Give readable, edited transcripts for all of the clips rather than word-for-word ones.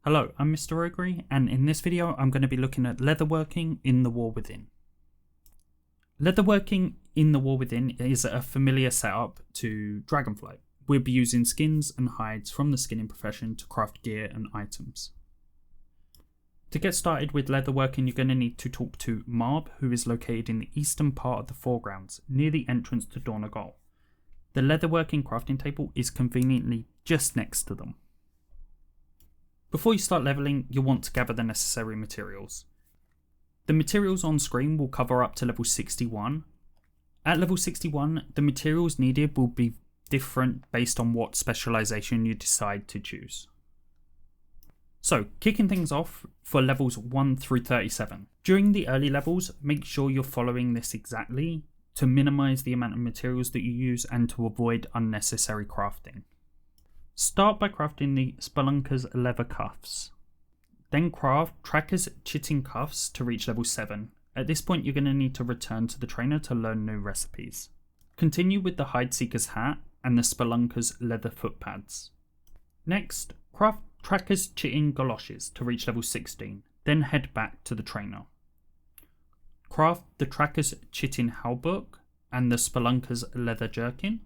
Hello, I'm Mr. Ogre, and in this video I'm going to be looking at leatherworking in the War Within. Leatherworking in the War Within is a familiar setup to Dragonflight. We'll be using skins and hides from the skinning profession to craft gear and items. To get started with leatherworking, you're going to need to talk to Marb, who is located in the eastern part of the foregrounds, near the entrance to Dornogal. The leatherworking crafting table is conveniently just next to them. Before you start leveling, you'll want to gather the necessary materials. The materials on screen will cover up to level 61. At level 61, the materials needed will be different based on what specialization you decide to choose. So, kicking things off for levels 1 through 37. During the early levels, make sure you're following this exactly to minimize the amount of materials that you use and to avoid unnecessary crafting. Start by crafting the Spelunker's leather cuffs. Then craft Tracker's chitting cuffs to reach level 7. At this point you're going to need to return to the trainer to learn new recipes. Continue with the Hideseeker's hat and the Spelunker's leather foot pads. Next, craft Tracker's chitting galoshes to reach level 16, then head back to the trainer. Craft the Tracker's chitting halberd and the Spelunker's leather jerkin.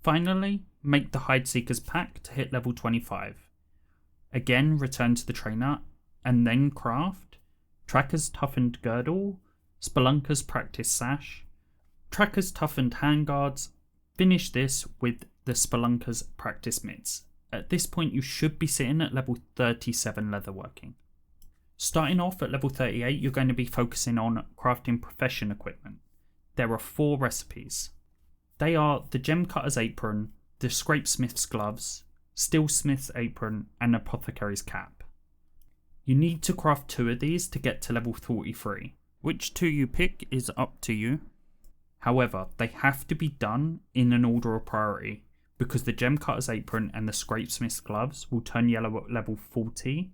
Finally, make the Hideseeker's pack to hit level 25. Again, return to the trainer, and then craft Tracker's toughened girdle, Spelunker's practice sash, Tracker's toughened handguards. Finish this with the Spelunker's practice mitts. At this point, you should be sitting at level 37 leatherworking. Starting off at level 38, you're going to be focusing on crafting profession equipment. There are 4 recipes. They are the Gemcutter's apron, the Scrapesmith's gloves, Steelsmith's apron, and Apothecary's cap. You need to craft 2 of these to get to level 43. Which 2 you pick is up to you. However, they have to be done in an order of priority, because the Gemcutter's apron and the Scrapesmith's gloves will turn yellow at level 40.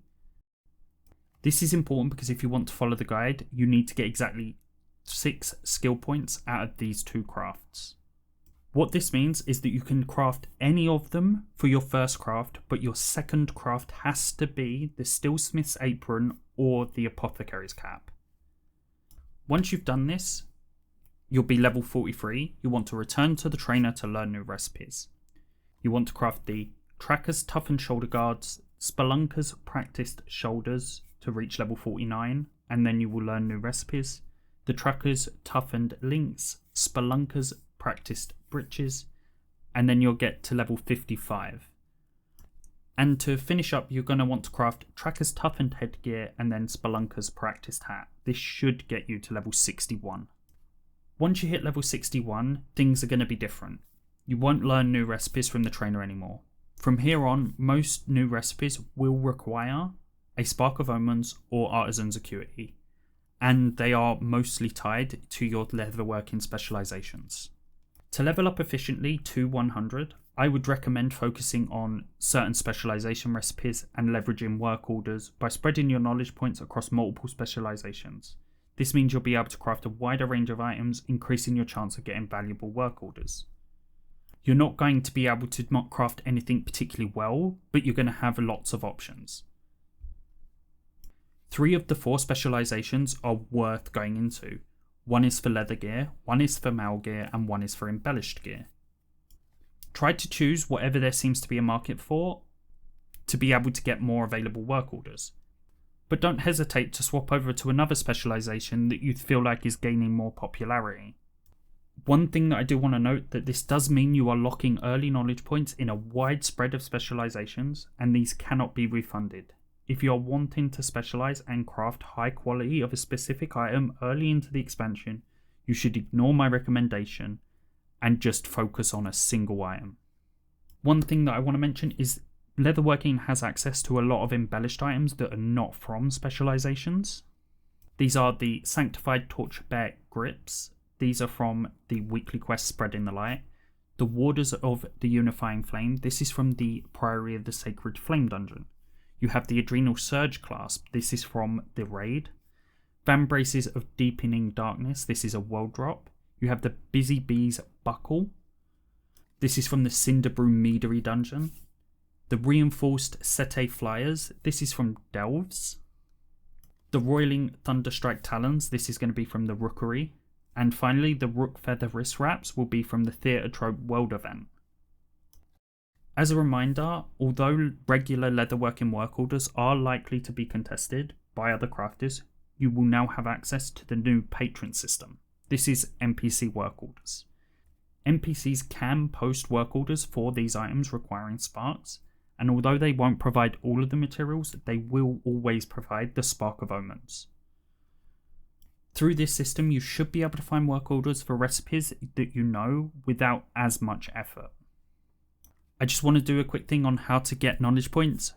This is important because if you want to follow the guide, you need to get exactly 6 skill points out of these 2 crafts. What this means is that you can craft any of them for your first craft, but your second craft has to be the Steelsmith's apron or the Apothecary's cap. Once you've done this, you'll be level 43. You want to return to the trainer to learn new recipes. You want to craft the Tracker's toughened shoulder guards, Spelunker's practiced shoulders to reach level 49, and then you will learn new recipes. The Tracker's toughened links, Spelunker's practiced breeches, and then you'll get to level 55. And to finish up, you're going to want to craft Tracker's toughened headgear and then Spelunker's practiced hat. This should get you to level 61. Once you hit level 61, things are going to be different. You won't learn new recipes from the trainer anymore. From here on, most new recipes will require a Spark of Omens or Artisan's Acuity, and they are mostly tied to your leatherworking specializations. To level up efficiently to 100, I would recommend focusing on certain specialization recipes and leveraging work orders by spreading your knowledge points across multiple specializations. This means you'll be able to craft a wider range of items, increasing your chance of getting valuable work orders. You're not going to be able to not craft anything particularly well, but you're going to have lots of options. 3 of the 4 specializations are worth going into. 1 is for leather gear, 1 is for mail gear, and 1 is for embellished gear. Try to choose whatever there seems to be a market for to be able to get more available work orders. But don't hesitate to swap over to another specialization that you feel like is gaining more popularity. One thing that I do want to note that this does mean you are locking early knowledge points in a wide spread of specializations, and these cannot be refunded. If you are wanting to specialize and craft high quality of a specific item early into the expansion, you should ignore my recommendation and just focus on a single item. One thing that I want to mention is leatherworking has access to a lot of embellished items that are not from specializations. These are the Sanctified Torchbearer grips. These are from the weekly quest Spreading the Light. The Warders of the Unifying Flame. This is from the Priory of the Sacred Flame dungeon. You have the Adrenal Surge clasp. This is from the raid. Vambraces of Deepening Darkness. This is a world drop. You have the Busy Bees buckle. This is from the Cinderbrew Meadery dungeon. The reinforced Sete Flyers, this is from Delves. The Roiling Thunderstrike Talons, this is going to be from the Rookery. And finally, the Rook Feather Wrist Wraps will be from the Theatre Trope World event. As a reminder, although regular leatherworking work orders are likely to be contested by other crafters, you will now have access to the new patron system. This is NPC work orders. NPCs can post work orders for these items requiring sparks, and although they won't provide all of the materials, they will always provide the Spark of Omens. Through this system, you should be able to find work orders for recipes that you know without as much effort. I just want to do a quick thing on how to get knowledge points.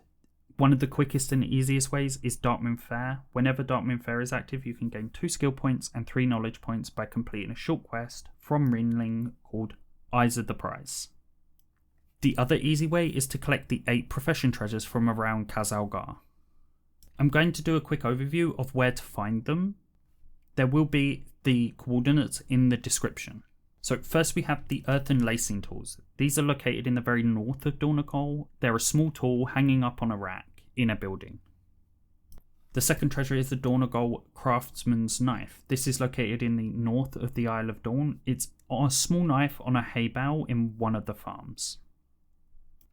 One of the quickest and easiest ways is Darkmoon Fair. Whenever Darkmoon Fair is active, you can gain 2 skill points and 3 knowledge points by completing a short quest from Rinling called Eyes of the Prize. The other easy way is to collect the 8 profession treasures from around Khazalgar. I'm going to do a quick overview of where to find them. There will be the coordinates in the description. So first we have the Earthen lacing tools. These are located in the very north of Dornogal. They're a small tool hanging up on a rack in a building. The second treasure is the Dornogal craftsman's knife. This is located in the north of the Isle of Dorn. It's a small knife on a hay bale in one of the farms.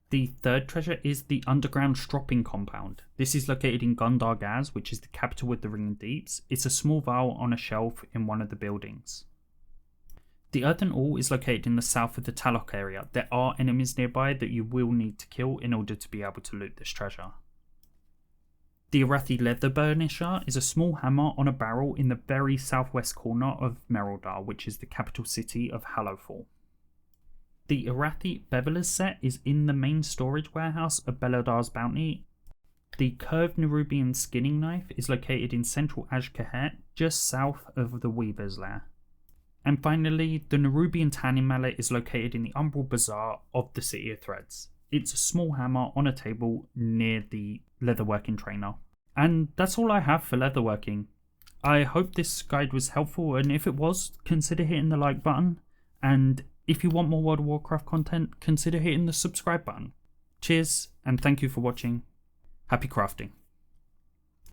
The third treasure is the underground Stropping compound. This is located in Gundargaz, which is the capital of the Ring of Deeps. It's a small vial on a shelf in one of the buildings. The Earthen Ore is located in the south of the Talok area. There are enemies nearby that you will need to kill in order to be able to loot this treasure. The Arathi leather burnisher is a small hammer on a barrel in the very southwest corner of Mereldar, which is the capital city of Hallowfall. The Arathi Beveler set is in the main storage warehouse of Beledar's Bounty. The curved Nerubian skinning knife is located in central Azj-kahet, just south of the Weaver's Lair. And finally, the Nerubian tanning mallet is located in the Umbral Bazaar of the City of Threads. It's a small hammer on a table near the leatherworking trainer. And that's all I have for leatherworking. I hope this guide was helpful, and if it was, consider hitting the like button. And if you want more World of Warcraft content, consider hitting the subscribe button. Cheers, and thank you for watching. Happy crafting.